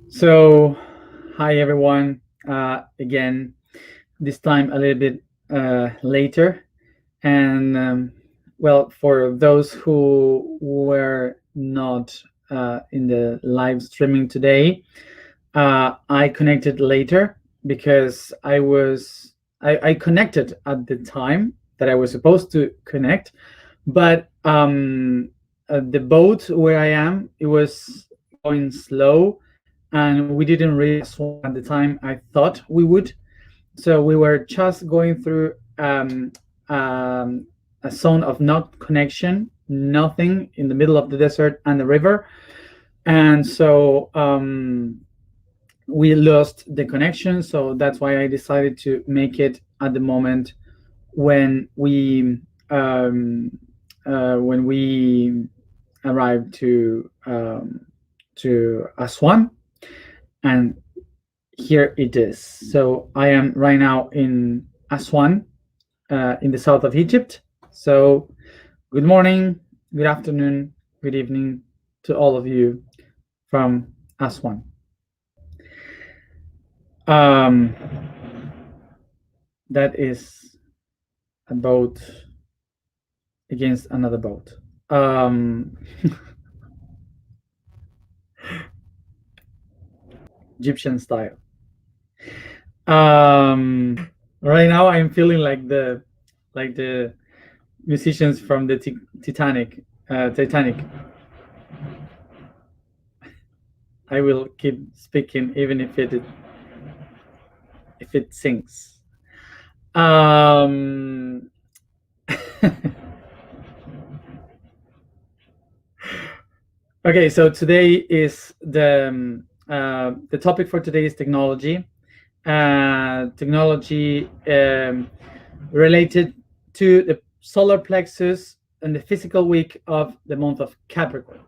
So, hi everyone. Again, this time a little bit later. And well, for those who were not in the live streaming today, I connected later because I connected at the time that I was supposed to connect, but the boat where I am, it was going slow, and we didn't reach Aswan at the time I thought we would. So we were just going through a zone of not connection, nothing in the middle of the desert and the river, and so we lost the connection. So that's why I decided to make it at the moment when we arrived to Aswan, and here it is. So I am right now in Aswan, in the south of Egypt. So good morning, good afternoon, good evening to all of you from Aswan. Um, that is a boat against another boat. Egyptian style. Right now I'm feeling like the musicians from the Titanic. Titanic. I will keep speaking even if it sinks. Um, okay, so today is the topic for today is technology. Technology related to the solar plexus and the physical week of the month of Capricorn.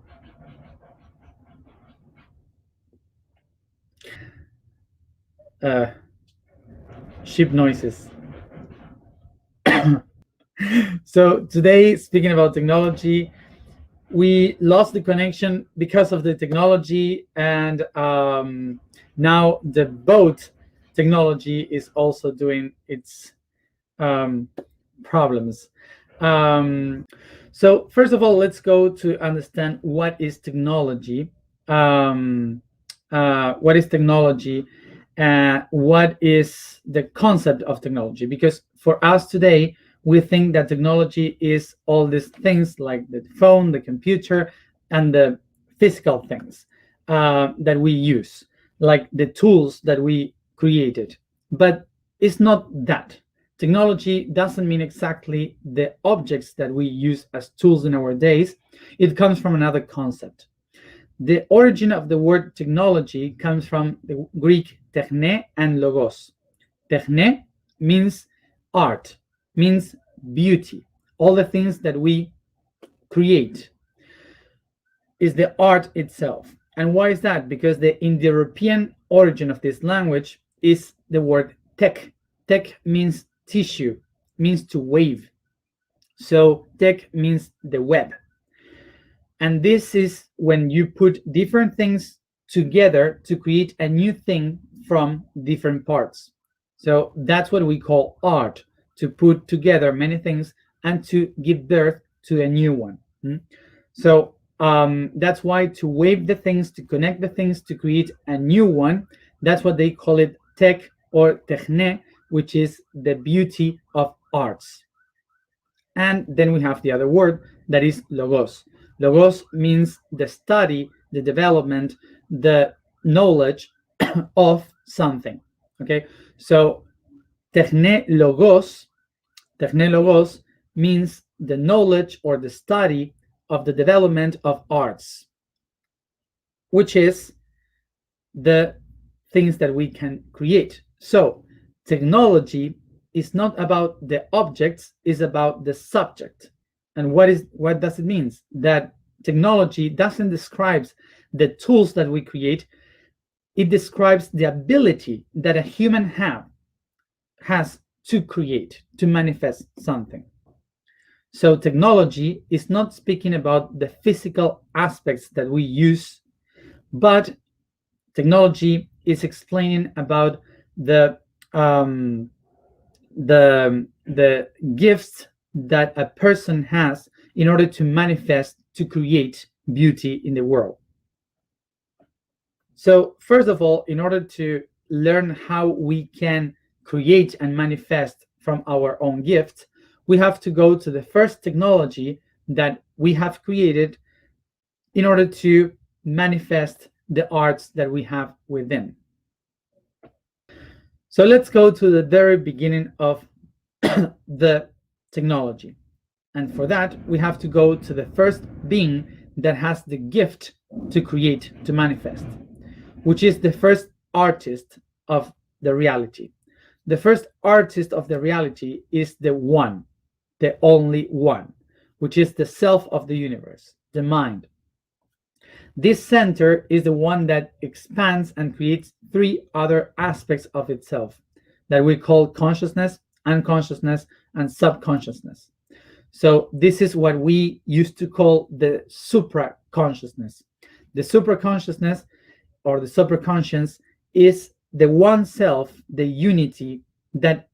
Ship noises. So today, speaking about technology, we lost the connection because of the technology, and now the boat technology is also doing its problems. So first of all, let's go to understand what is technology. What is technology? What is the concept of technology? Because for us today, we think that technology is all these things like the phone, the computer, and the physical things that we use, like the tools that we created. But it's not that. Technology doesn't mean exactly the objects that we use as tools in our days. It comes from another concept. The origin of the word technology comes from the Greek techne and logos. Techne means art, means beauty. All the things that we create is the art itself. And why is that? Because the Indo-European origin of this language is the word tech. Tech means tissue, means to wave. So tech means the web. And this is when you put different things together to create a new thing from different parts. So that's what we call art, to put together many things and to give birth to a new one. So that's why to wave the things, to connect the things, to create a new one, that's what they call it tech or techne, which is the beauty of arts. And then we have the other word that is logos. Logos means the study, the development, the knowledge of something. Okay, so techne logos means the knowledge or the study of the development of arts, which is the things that we can create. So technology is not about the objects, it's about the subject. And what does it mean? That technology doesn't describe the tools that we create, it describes the ability that a human has to create, to manifest something. So technology is not speaking about the physical aspects that we use, but Technology is explaining about the um, the gifts that a person has in order to manifest, to create beauty in the world. So first of all, in order to learn how we can create and manifest from our own gifts, we have to go to the first technology that we have created in order to manifest the arts that we have within. So let's go to the very beginning of the technology. And for that, we have to go to the first being that has the gift to create, to manifest, which is the first artist of the reality. The first artist of the reality is the one, the only one, which is the self of the universe, the mind. This center is the one that expands and creates three other aspects of itself that we call consciousness, unconsciousness, and subconsciousness. So this is what we used to call the supra consciousness. The supra consciousness or the superconscious is the one self, the unity that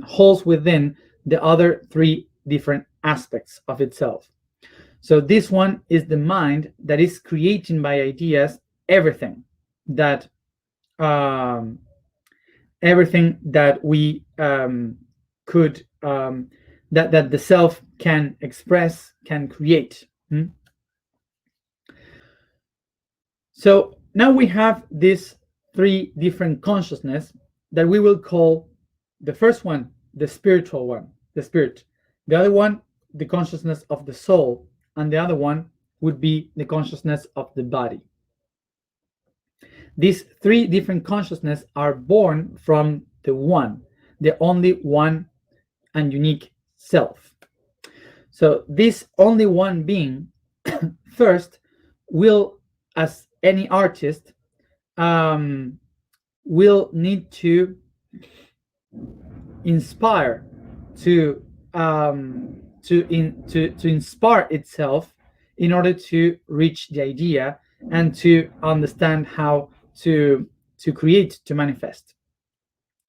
holds within the other three different aspects of itself. So this one is the mind that is creating by ideas everything that um, everything that we could that the self can express, can create. So now we have these three different consciousness that we will call the first one, the spiritual one, the spirit. The other one, the consciousness of the soul, and the other one would be the consciousness of the body. These three different consciousness are born from the one, the only one and unique self. So this only one being first will, as any artist, will need to inspire, to inspire itself in order to reach the idea and to understand how to create, to manifest.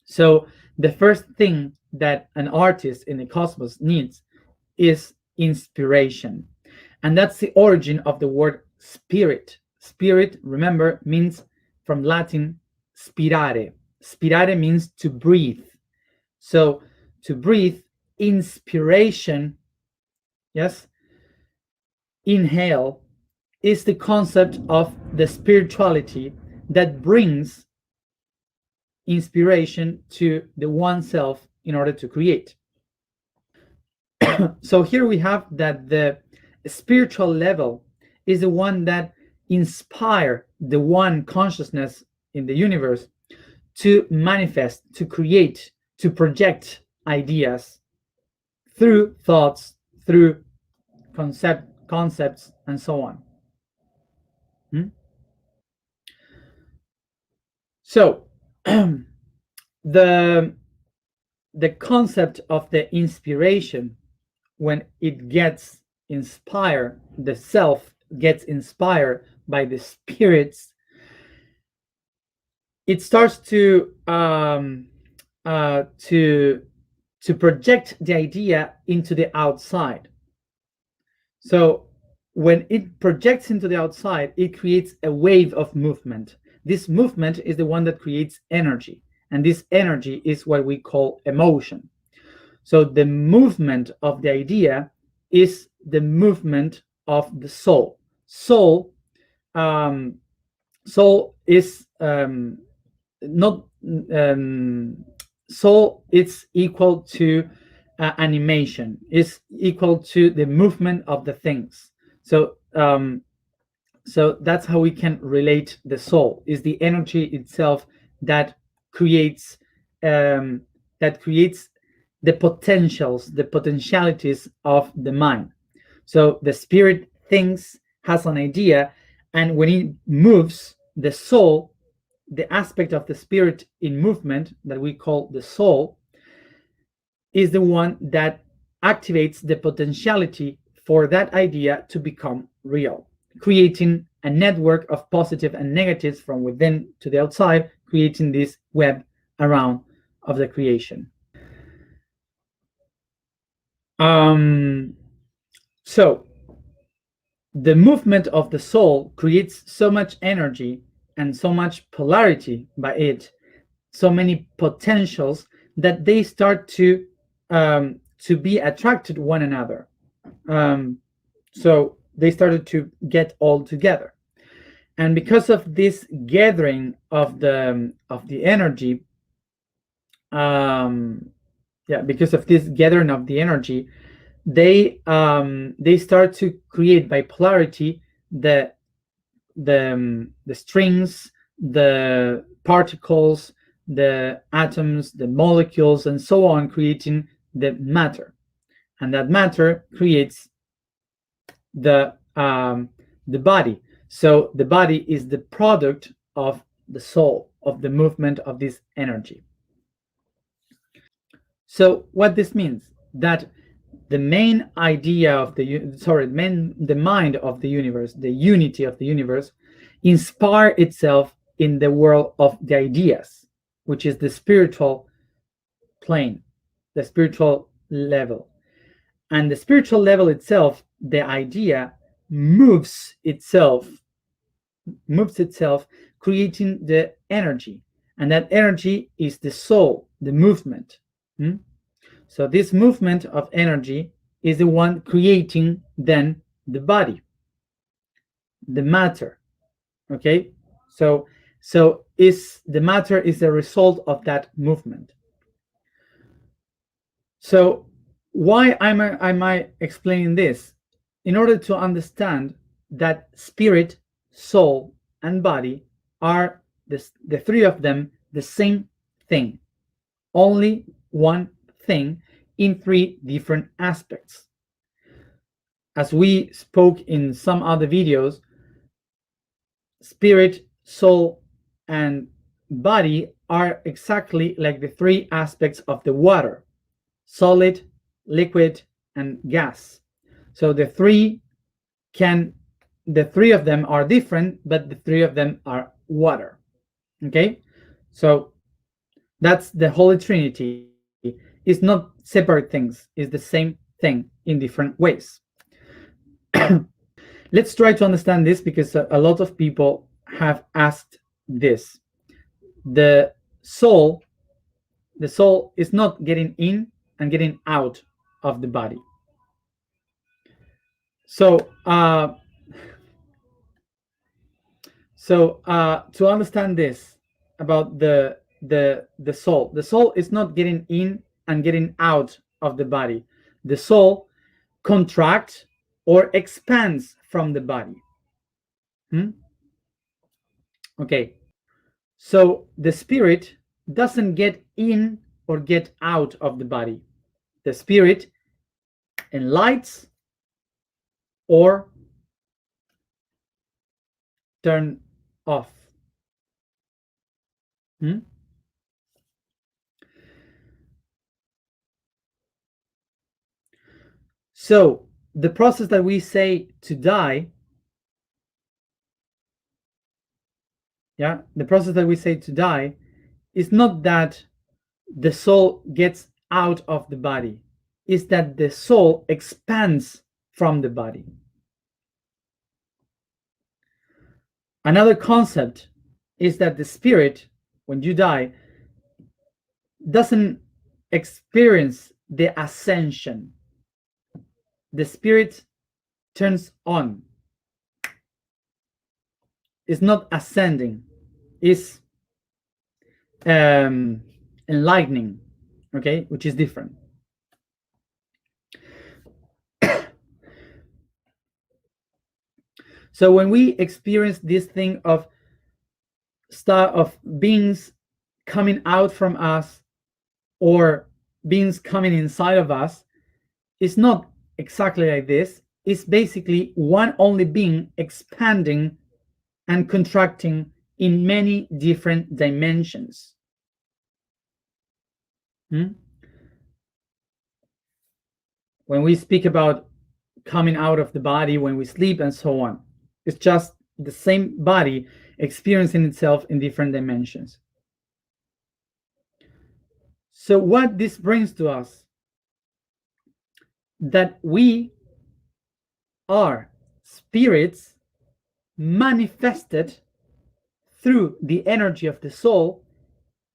So the first thing that an artist in the cosmos needs is inspiration, and that's the origin of the word spirit. Spirit, remember, means from Latin spirare. Spirare means to breathe. So to breathe, inspiration, yes, inhale, is the concept of the spirituality that brings inspiration to the one self in order to create. So here we have that the spiritual level is the one that inspire the one consciousness in the universe to manifest, to create, to project ideas through thoughts, through concepts, and so on. So the concept of the inspiration, when it gets inspired, the self gets inspired by the spirits, it starts to project the idea into the outside. So when it projects into the outside, it creates a wave of movement. This movement is the one that creates energy, and this energy is what we call emotion. So the movement of the idea is the movement of the soul. Soul is not soul. It's equal to animation. Is equal to the movement of the things. So so that's how we can relate the soul. Is the energy itself that creates the potentials, the potentialities of the mind. So the spirit thinks, has an idea, and when it moves, the soul, the aspect of the spirit in movement that we call the soul, is the one that activates the potentiality for that idea to become real, creating a network of positive and negatives from within to the outside, creating this web around of the creation. Um, so the movement of the soul creates so much energy and so much polarity by it, so many potentials, that they start to be attracted to one another. So they started to get all together, and because of this gathering of the energy, um, yeah, because of this gathering of the energy, they start to create by polarity the strings, the particles, the atoms, the molecules, and so on, creating the matter, and that matter creates the the body. So the body is the product of the soul, of the movement of this energy. So what this means, that the main idea of the mind of the universe, the unity of the universe, inspire itself in the world of the ideas, which is the spiritual plane, the spiritual level. And the spiritual level itself, the idea moves itself, creating the energy, and that energy is the soul, the movement. Hmm? So this movement of energy is the one creating then the body, the matter. Okay, so is the matter is a result of that movement. So why am I explaining this? In order to understand that spirit, soul, and body are the three of them the same thing, only one thing in three different aspects. As we spoke in some other videos, spirit, soul, and body are exactly like the three aspects of the water: solid, liquid, and gas. So the three of them are different, but the three of them are water. Okay, so that's the Holy Trinity. It's not separate things, it's the same thing in different ways. Let's try to understand this, because a lot of people have asked this. The soul, the soul is not getting in and getting out of the body. So, to understand this about the soul is not getting in and getting out of the body. The soul contracts or expands from the body. Okay, so the spirit doesn't get in or get out of the body. The spirit enlightens or turn off. So the process that we say to die, the process that we say to die is not that the soul gets out of the body, is that the soul expands from the body. Another concept is that the spirit, when you die, doesn't experience the ascension. The spirit turns on. It's not ascending, it's enlightening, okay, which is different. So when we experience this thing of beings coming out from us, or beings coming inside of us, it's not exactly like this. It's basically one only being expanding and contracting in many different dimensions. When we speak about coming out of the body when we sleep and so on, it's just the same body experiencing itself in different dimensions. So what this brings to us, that we are spirits manifested through the energy of the soul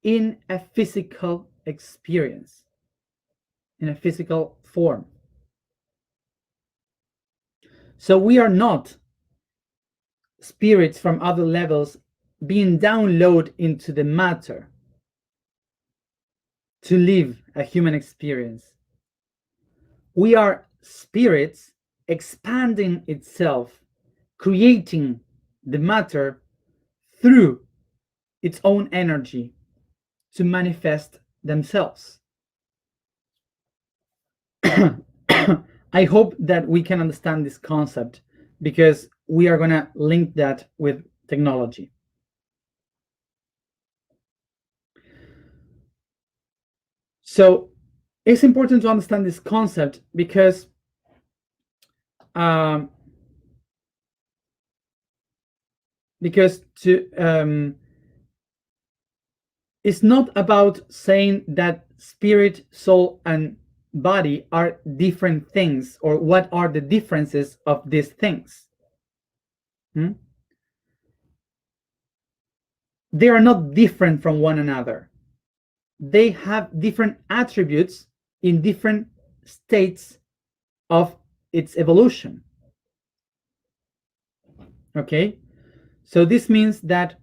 in a physical experience, in a physical form. So we are not spirits from other levels being downloaded into the matter to live a human experience. We are spirits expanding itself, creating the matter through its own energy to manifest themselves. I hope that we can understand this concept, because we are going to link that with technology. So it's important to understand this concept because it's not about saying that spirit, soul, and body are different things, or what are the differences of these things. They are not different from one another. They have different attributes in different states of its evolution. Okay, so this means that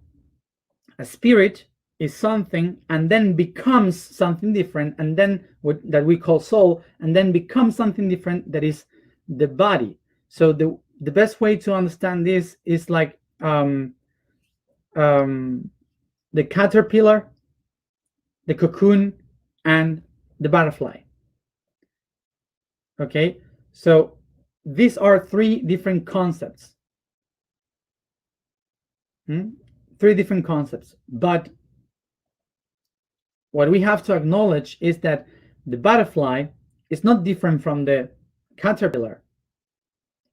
a spirit is something and then becomes something different, and then that we call soul, and then becomes something different, that is the body. So the best way to understand this is like the caterpillar, the cocoon, and the butterfly. Okay, so these are three different concepts. Three different concepts. But what we have to acknowledge is that the butterfly is not different from the caterpillar,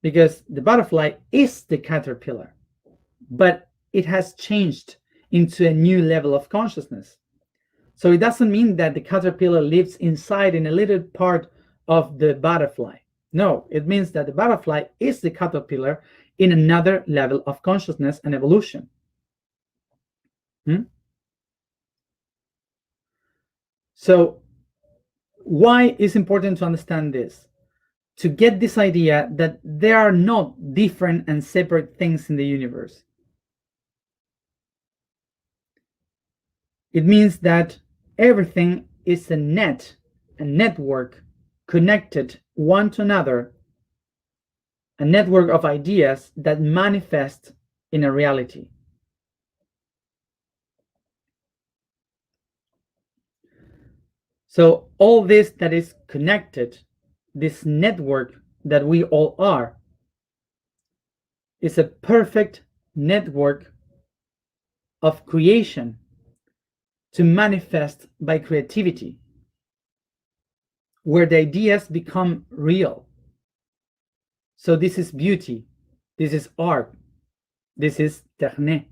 because the butterfly is the caterpillar, but it has changed into a new level of consciousness. So it doesn't mean that the caterpillar lives inside in a little part of the butterfly. No, it means that the butterfly is the caterpillar in another level of consciousness and evolution. So why is important to understand this? To get this idea that there are not different and separate things in the universe. It means that everything is a network connected one to another, a network of ideas that manifest in a reality. So all this that is connected, this network that we all are, is a perfect network of creation to manifest by creativity, where the ideas become real. So this is beauty, this is art, this is techne.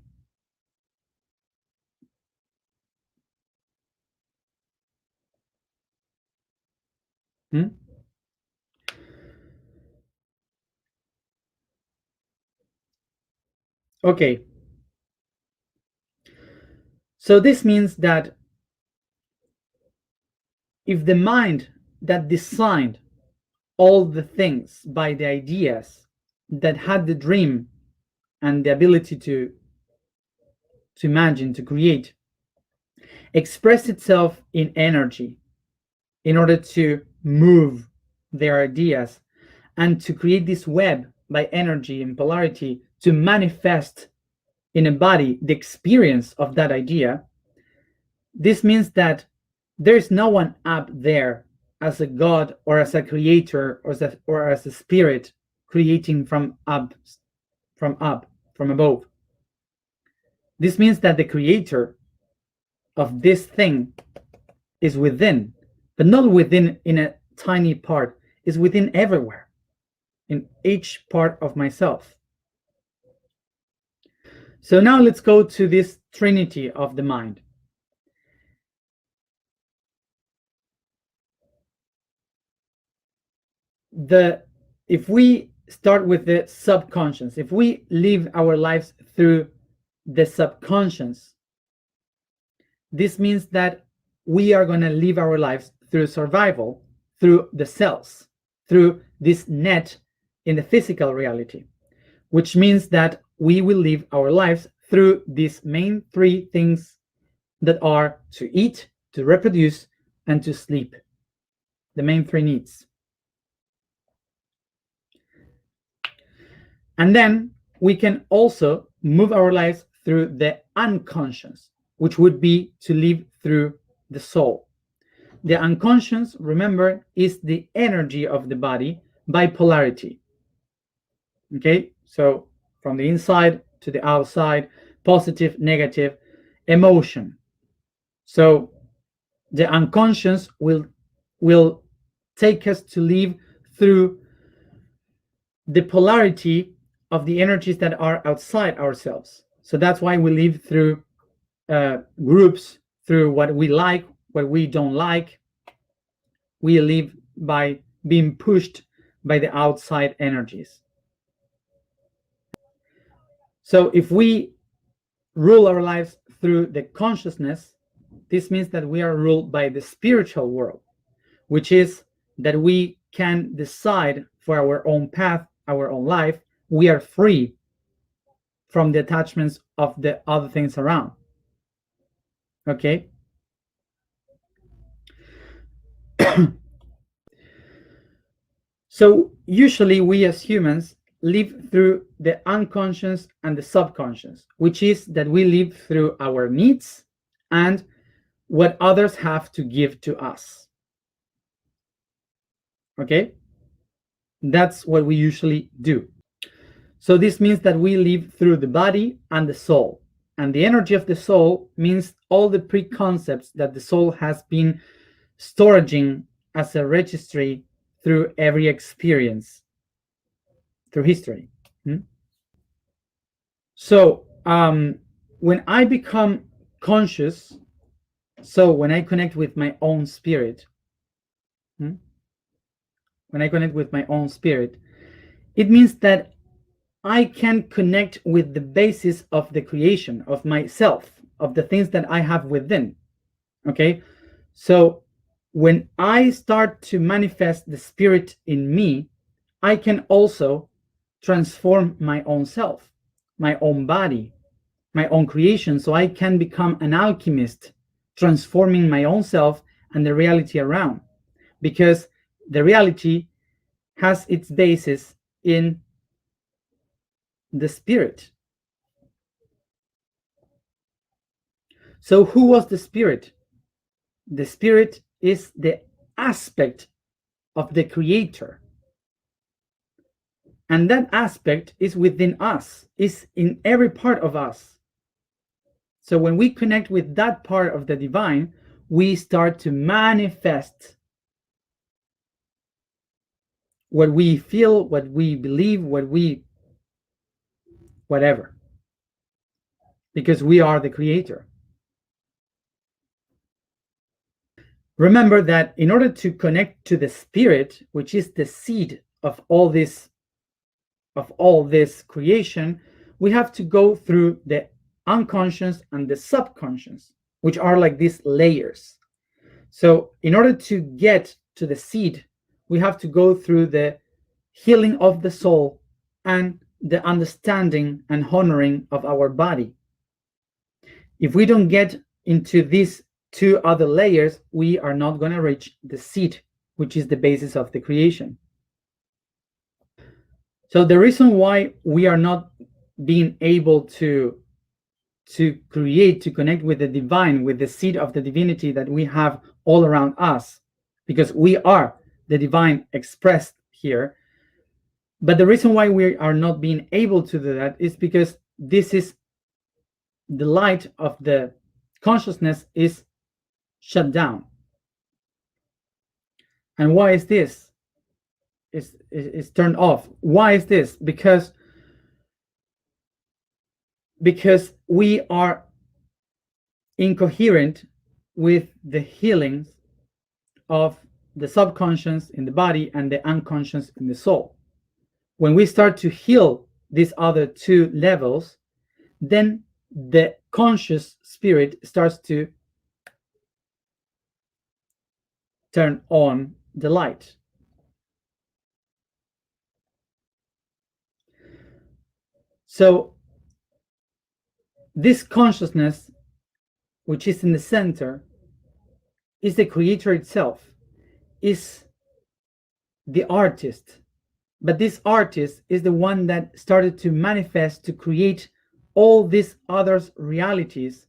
Okay, so this means that if the mind that designed all the things by the ideas, that had the dream and the ability to imagine, to create, express itself in energy in order to move their ideas and to create this web by energy and polarity to manifest in a body the experience of that idea. This means that there's no one up there as a god or as a creator or as a spirit creating from above. This means that the creator of this thing is within, but not within in a tiny part, is within everywhere, in each part of myself. So now let's go to this trinity of the mind. If we start with the subconscious, if we live our lives through the subconscious, this means that we are going to live our lives through survival, through the cells, through this net in the physical reality, which means that we will live our lives through these main three things that are to eat, to reproduce, and to sleep. The main three needs. And then we can also move our lives through the unconscious, which would be to live through the soul. The unconscious, remember, is the energy of the body by polarity. Okay, so from the inside to the outside, positive, negative, emotion. So the unconscious will take us to live through the polarity of the energies that are outside ourselves. So that's why we live through groups, through what we like, what we don't like. We live by being pushed by the outside energies. So if we rule our lives through the consciousness, this means that we are ruled by the spiritual world, which is that we can decide for our own path, our own life. We are free from the attachments of the other things around. Okay? So usually we as humans live through the unconscious and the subconscious, which is that we live through our needs and what others have to give to us. Okay? That's what we usually do. So this means that we live through the body and the soul. And the energy of the soul means all the preconcepts that the soul has been storing as a registry through every experience, through history. So when I become conscious, so when I connect with my own spirit, when I connect with my own spirit, it means that I can connect with the basis of the creation of myself, of the things that I have within. Okay, so when I start to manifest the spirit in me, I can also transform my own self, my own body, my own creation. So I can become an alchemist, transforming my own self and the reality around, because the reality has its basis in the spirit. So who was the spirit? The spirit is the aspect of the creator. And that aspect is within us, is in every part of us. So when we connect with that part of the divine, we start to manifest what we feel, what we believe, whatever. Because we are the creator. Remember that in order to connect to the spirit, which is the seed of all this creation, we have to go through the unconscious and the subconscious, which are like these layers. So in order to get to the seed, we have to go through the healing of the soul and the understanding and honoring of our body. If we don't get into these two other layers, we are not going to reach the seed, which is the basis of the creation. So the reason why we are not being able to create, to connect with the divine, with the seed of the divinity that we have all around us, because we are the divine expressed here. But the reason why we are not being able to do that is because this is the light of the consciousness is shut down. And why is this? It's turned off. Why is this? Because because we are incoherent with the healings of the subconscious in the body and the unconscious in the soul. When we start to heal these other two levels, then the conscious spirit starts to turn on the light. So this consciousness, which is in the center, is the creator itself, is the artist. But this artist is the one that started to manifest, to create all these other realities.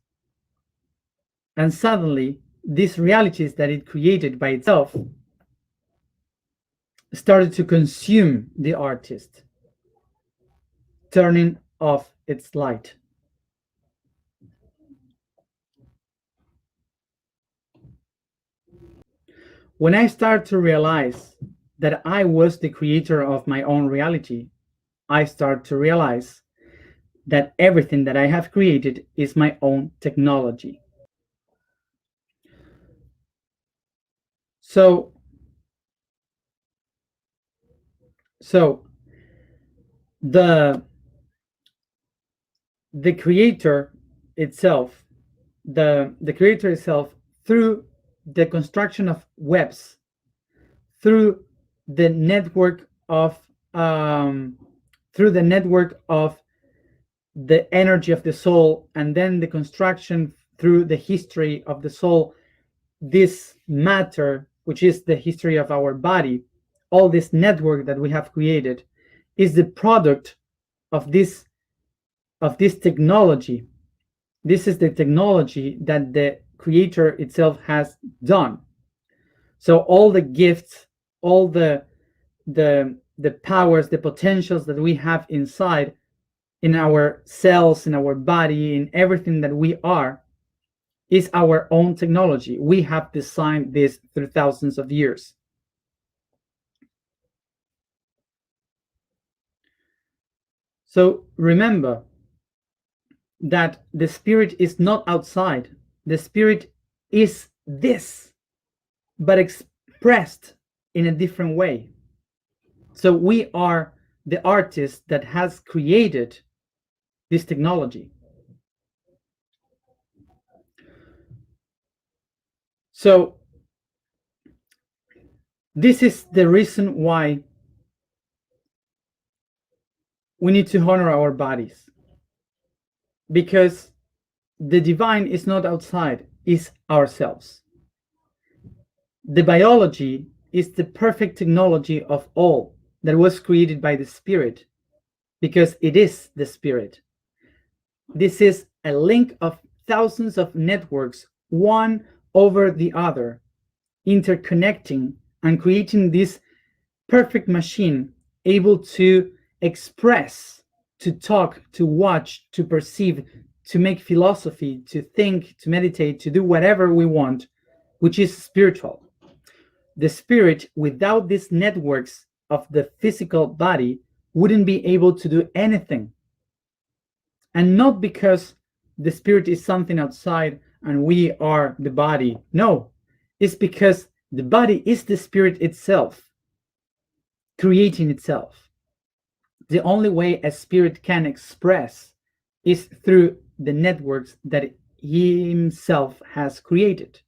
And suddenly, these realities that it created by itself started to consume the artist, turning off its light. When I start to realize that I was the creator of my own reality, I start to realize that everything that I have created is my own technology. So the creator itself, the creator itself, through the construction of webs, through the network of the energy of the soul, and then the construction through the history of the soul, this matter, which is the history of our body, all this network that we have created, is the product of this technology. This is the technology that the creator itself has done. So all the gifts, all the powers, the potentials that we have inside, in our cells, in our body, in everything that we are, is our own technology. We have designed this through thousands of years. So remember that the spirit is not outside. The spirit is this, but expressed in a different way. So we are the artist that has created this technology. So this is the reason why we need to honor our bodies, because the divine is not outside, it's ourselves. The biology is the perfect technology of all that was created by the spirit, because it is the spirit. This is a link of thousands of networks, one over the other, interconnecting and creating this perfect machine, able to express, to talk, to watch, to perceive, to make philosophy, to think, to meditate, to do whatever we want, which is spiritual. The spirit, without these networks of the physical body, wouldn't be able to do anything. And not because the spirit is something outside and we are the body. No, it's because the body is the spirit itself, creating itself. The only way a spirit can express is through the networks that he himself has created.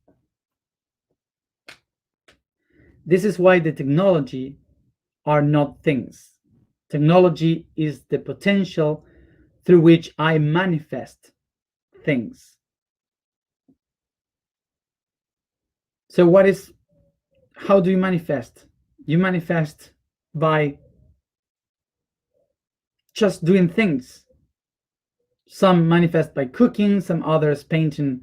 This is why the technology are not things. Technology is the potential through which I manifest things. So how do you manifest? You manifest by just doing things. Some manifest by cooking, some others painting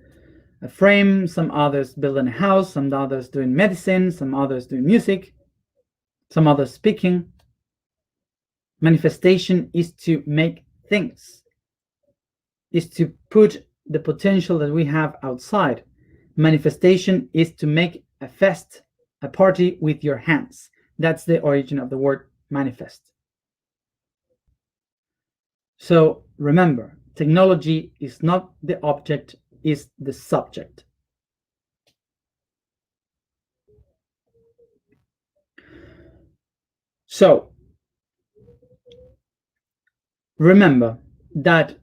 a frame, some others building a house, some others doing medicine, some others doing music, some others speaking. Manifestation is to make things, is to put the potential that we have outside. Manifestation is to make a fest, a party with your hands. That's the origin of the word manifest. So remember, Technology is not the object, is the subject. So remember that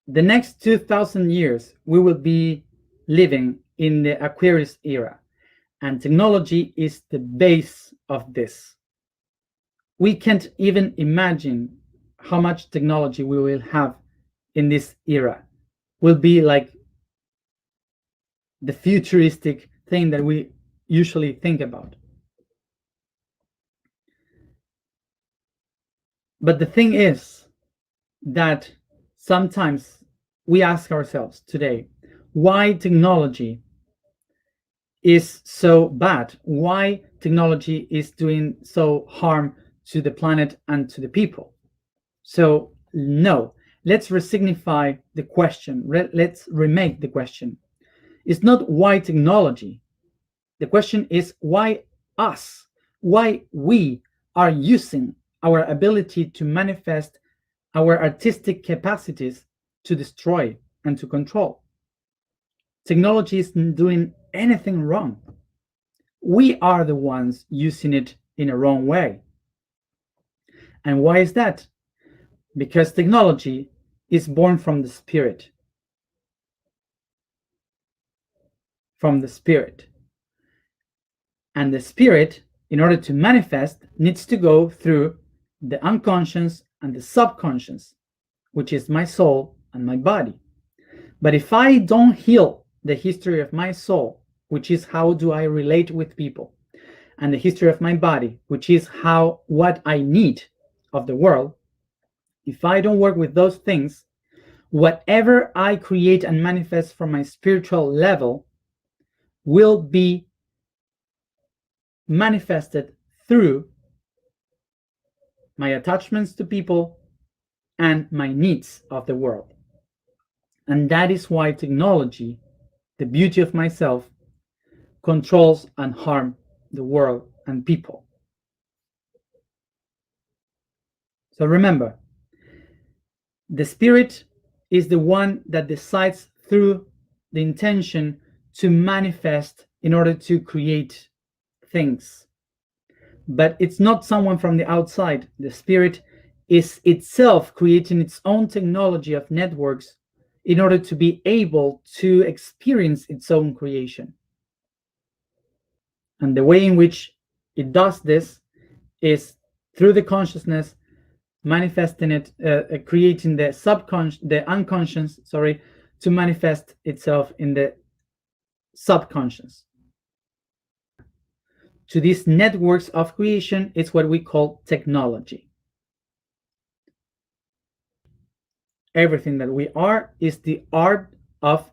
the next 2000 years we will be living in the Aquarius era, and technology is the base of this. We can't even imagine how much technology we will have in this era. Will be like the futuristic thing that we usually think about. But the thing is that sometimes we ask ourselves today why technology is so bad, why technology is doing so harm to the planet and to the people. So no, let's resignify the question. Let's remake the question. It's not why technology. The question is why us, why we are using our ability to manifest our artistic capacities to destroy and to control. Technology isn't doing anything wrong. We are the ones using it in a wrong way. And why is that? Because technology is born from the spirit. From the spirit. And the spirit, in order to manifest, needs to go through the unconscious and the subconscious, which is my soul and my body. But if I don't heal the history of my soul, which is how do I relate with people, and the history of my body, which is what I need of the world, if I don't work with those things, whatever I create and manifest from my spiritual level will be manifested through my attachments to people and my needs of the world. And that is why technology, the beauty of myself, controls and harms the world and people. So remember, the spirit is the one that decides through the intention to manifest in order to create things. But it's not someone from the outside. The spirit is itself creating its own technology of networks in order to be able to experience its own creation. And the way in which it does this is through the consciousness, manifesting it, creating the unconscious, to manifest itself in the subconscious. To these networks of creation is what we call technology. Everything that we are is the art of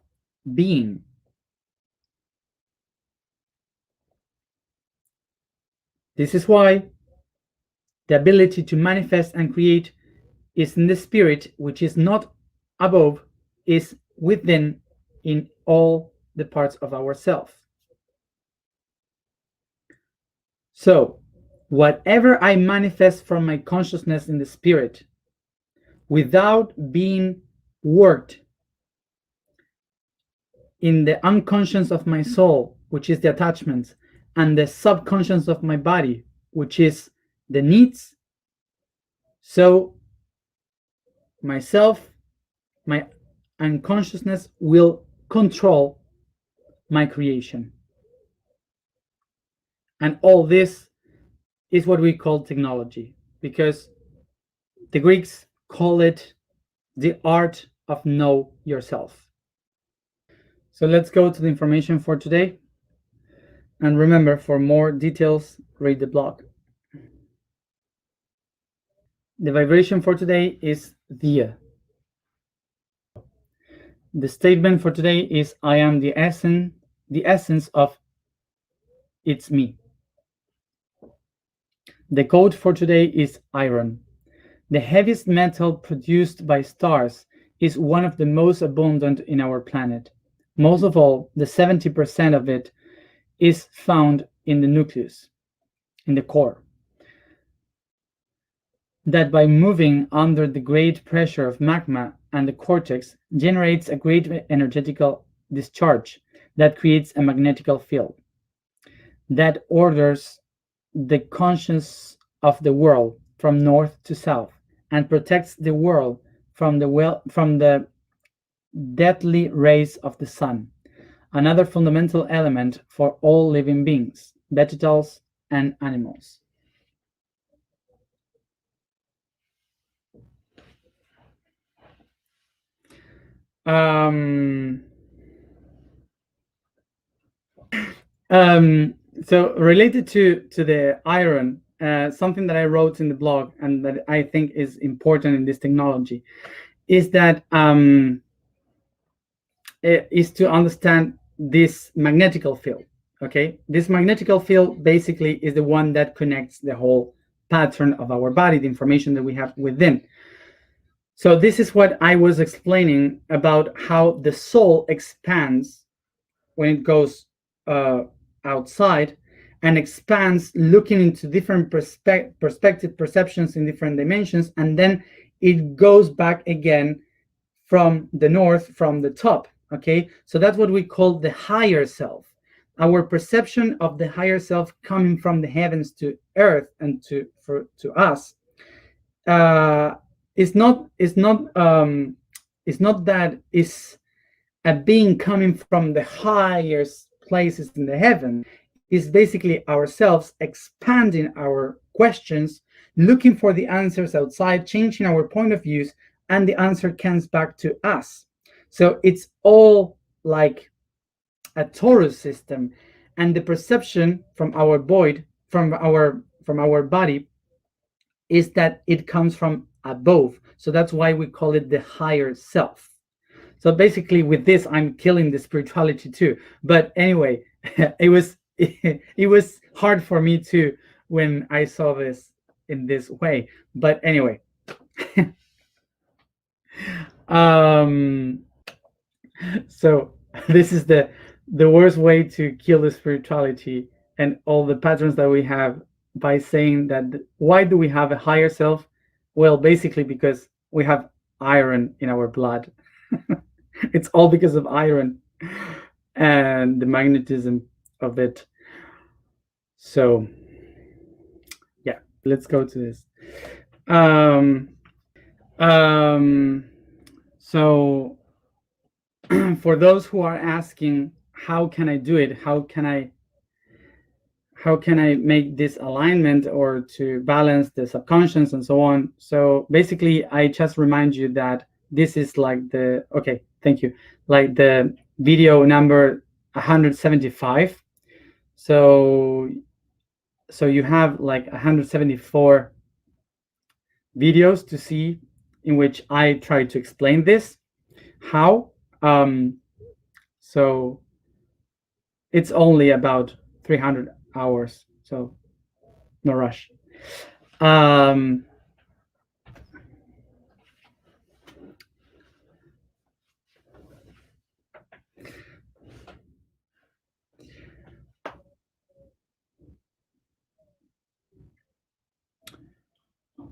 being. This is why the ability to manifest and create is in the spirit, which is not above, is within, in all the parts of ourself. So, whatever I manifest from my consciousness in the spirit, without being worked in the unconscious of my soul, which is the attachments, and the subconscious of my body, which is the needs, so myself, my unconsciousness will control my creation. And all this is what we call technology, because the Greeks call it the art of know yourself. So let's go to the information for today. And remember, for more details, read the blog. The vibration for today is Dia. The statement for today is I am the essence of it's me. The code for today is iron. The heaviest metal produced by stars is one of the most abundant in our planet. Most of all, the 70% of it is found in the nucleus, in the core. That by moving under the great pressure of magma, and the cortex generates a great energetical discharge that creates a magnetical field that orders the conscience of the world from north to south and protects the world from the deadly rays of the sun, another fundamental element for all living beings, vegetables and animals. Um, so related to the iron, something that I wrote in the blog and that I think is important in this technology is that is to understand this magnetical field. Okay, this magnetical field basically is the one that connects the whole pattern of our body, the information that we have within. So this is what I was explaining about how the soul expands when it goes uh, outside and expands looking into different perspective perceptions in different dimensions, and then it goes back again from the north, from the top. Okay, so that's what we call the higher self, our perception of the higher self coming from the heavens to earth and to us. uh it's not that it's a being coming from the highest places in the heaven. Is basically ourselves expanding our questions, looking for the answers outside, changing our point of views, and the answer comes back to us. So it's all like a torus system, and the perception from our void, from our body, is that it comes from above. So that's why we call it the higher self. So basically, with this, I'm killing the spirituality too. But anyway, it was hard for me too when I saw this in this way. But anyway, um, so this is the worst way to kill the spirituality and all the patterns that we have by saying that why do we have a higher self? Well, basically because we have iron in our blood. It's all because of iron and the magnetism of it. So yeah, let's go to this. Um, so for those who are asking, how can I do it? How can I make this alignment or to balance the subconscious and so on? So basically, I just remind you that this is like the okay, thank you, like the video number 175. So you have like 174 videos to see in which I try to explain this. How? So it's only about 300 hours, so no rush. Um,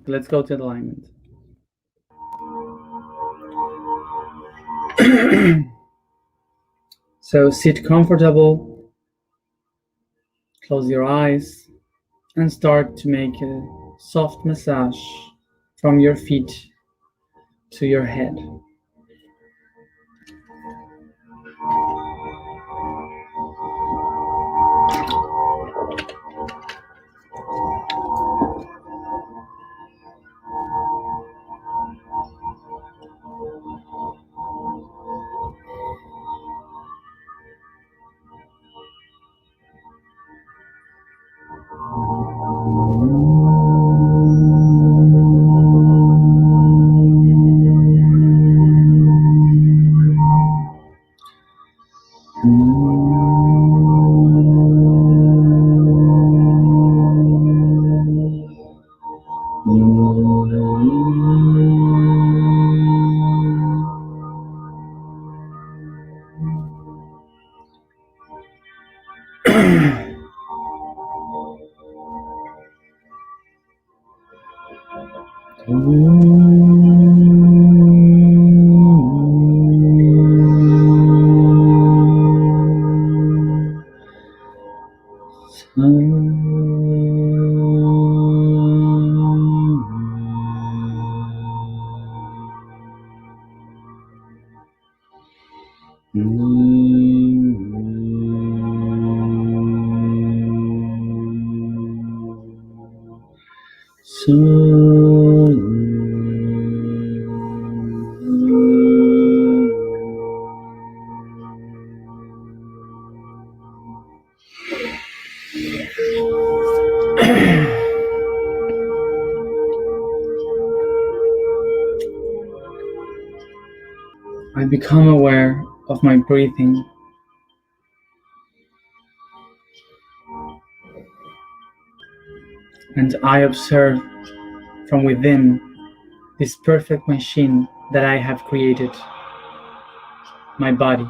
let's go to the alignment. So sit comfortable, close your eyes, and start to make a soft massage from your feet to your head. I become aware of my breathing, and I observe from within this perfect machine that I have created, my body.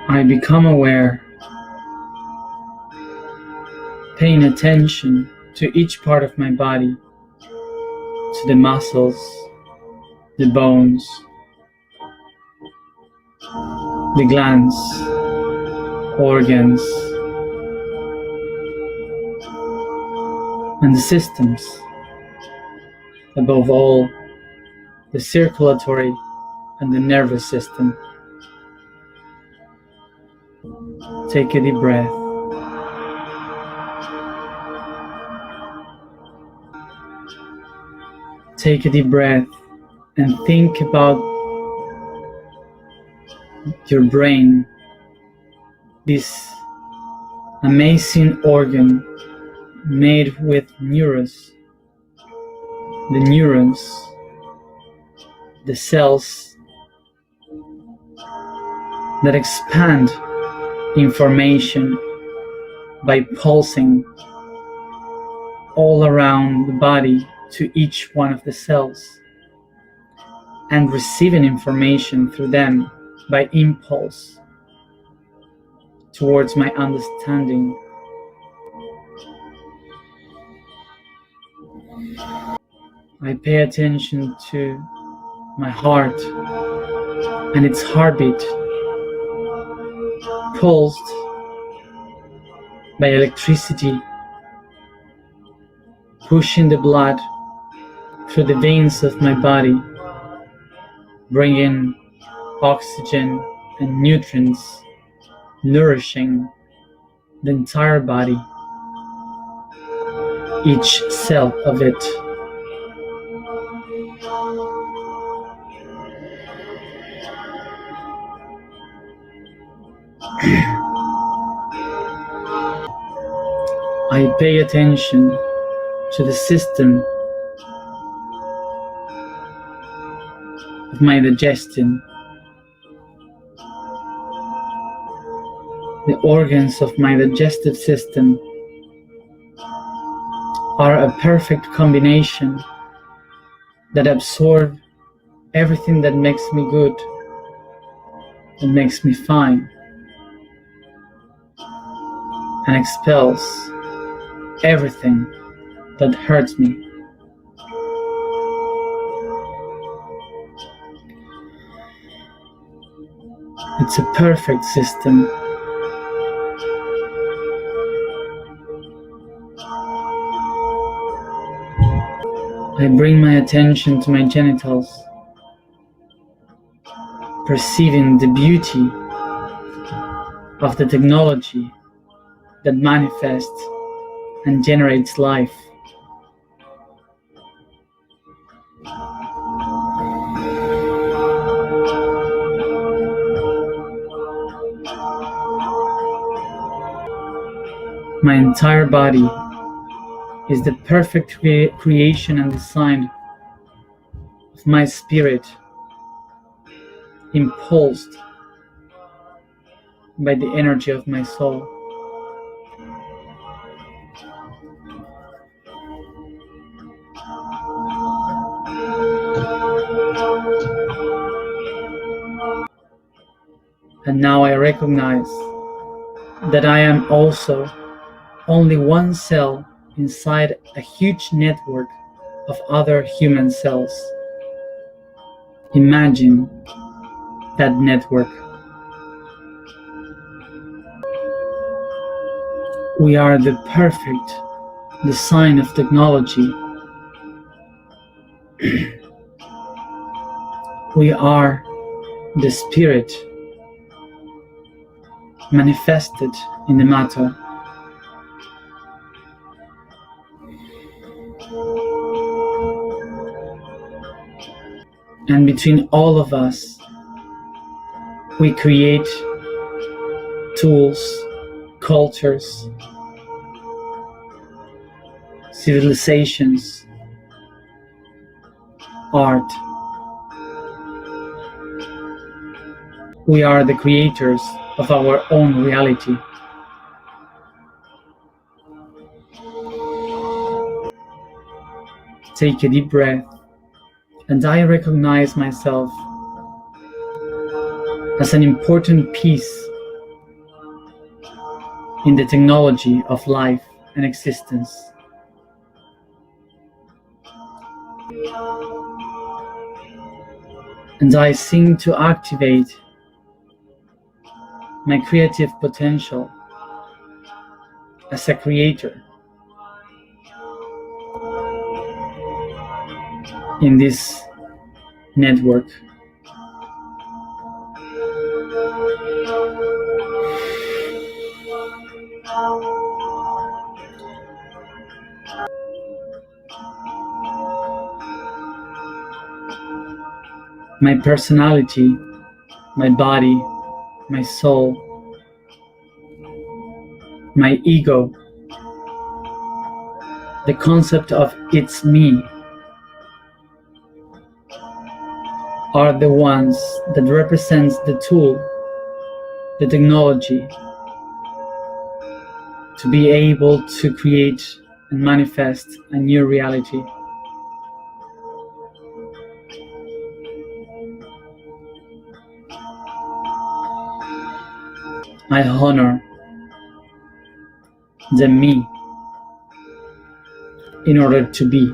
I become aware, paying attention to each part of my body, to the muscles, the bones, the glands, organs, and the systems. Above all, the circulatory and the nervous system. Take a deep breath. Take a deep breath and think about your brain, this amazing organ made with neurons. The neurons, the cells that expand information by pulsing all around the body to each one of the cells and receiving information through them by impulse towards my understanding. I pay attention to my heart and its heartbeat, pulsed by electricity, pushing the blood through the veins of my body, bringing oxygen and nutrients, nourishing the entire body, each cell of it. I pay attention to the system of my digestion, the organs of my digestive system are a perfect combination that absorb everything that makes me good, that makes me fine, and expels everything that hurts me. It's a perfect system. I bring my attention to my genitals, perceiving the beauty of the technology that manifests and generates life. My entire body is the perfect creation and design of my spirit, impulsed by the energy of my soul. And now I recognize that I am also only one cell inside a huge network of other human cells. Imagine that network. We are the perfect design of technology. We are the spirit manifested in the matter. And between all of us, we create tools, cultures, civilizations, art. We are the creators of our own reality. Take a deep breath, and I recognize myself as an important piece in the technology of life and existence. And I seem to activate my creative potential as a creator in this network. My personality, my body, my soul, my ego, the concept of it's me are the ones that represents the tool, the technology to be able to create and manifest a new reality. I honor the me in order to be.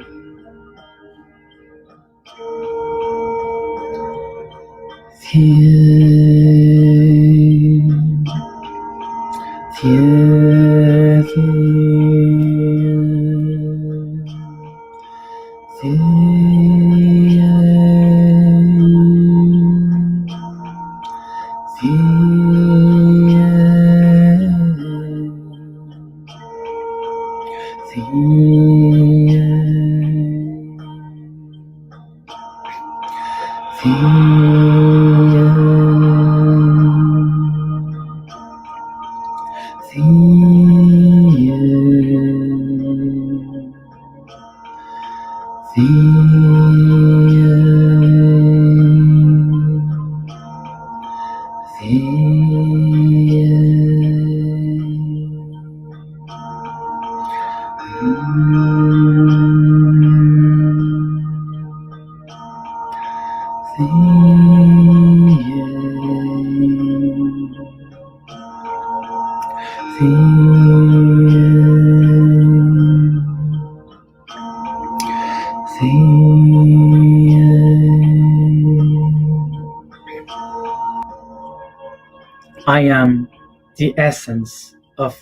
I am the essence of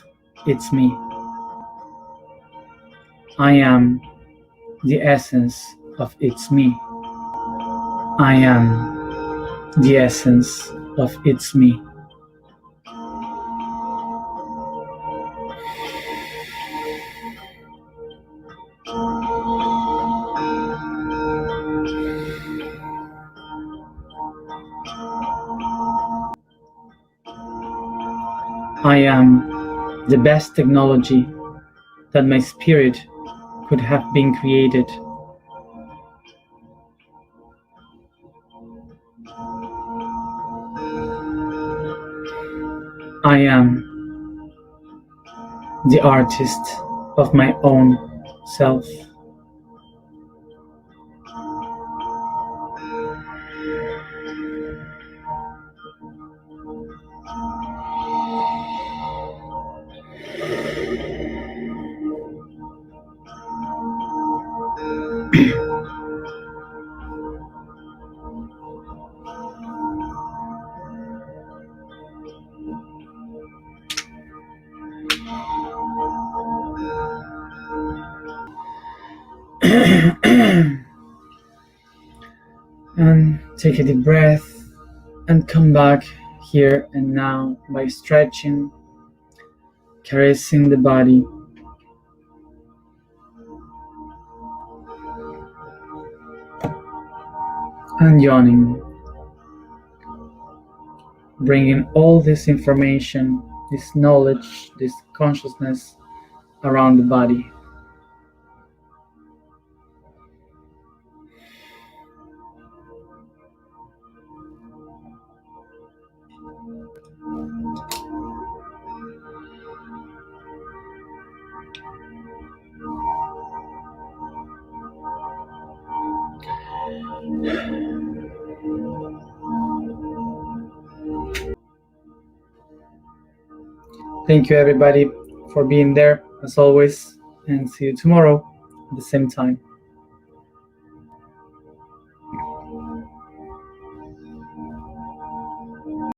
it's me. I am the essence of it's me. I am the essence of it's me. I am the best technology that my spirit could have been created. I am the artist of my own self. And take a deep breath and come back here and now by stretching, caressing the body, and yawning, bringing all this information, this knowledge, this consciousness around the body. Thank you, everybody, for being there as always, and see you tomorrow at the same time.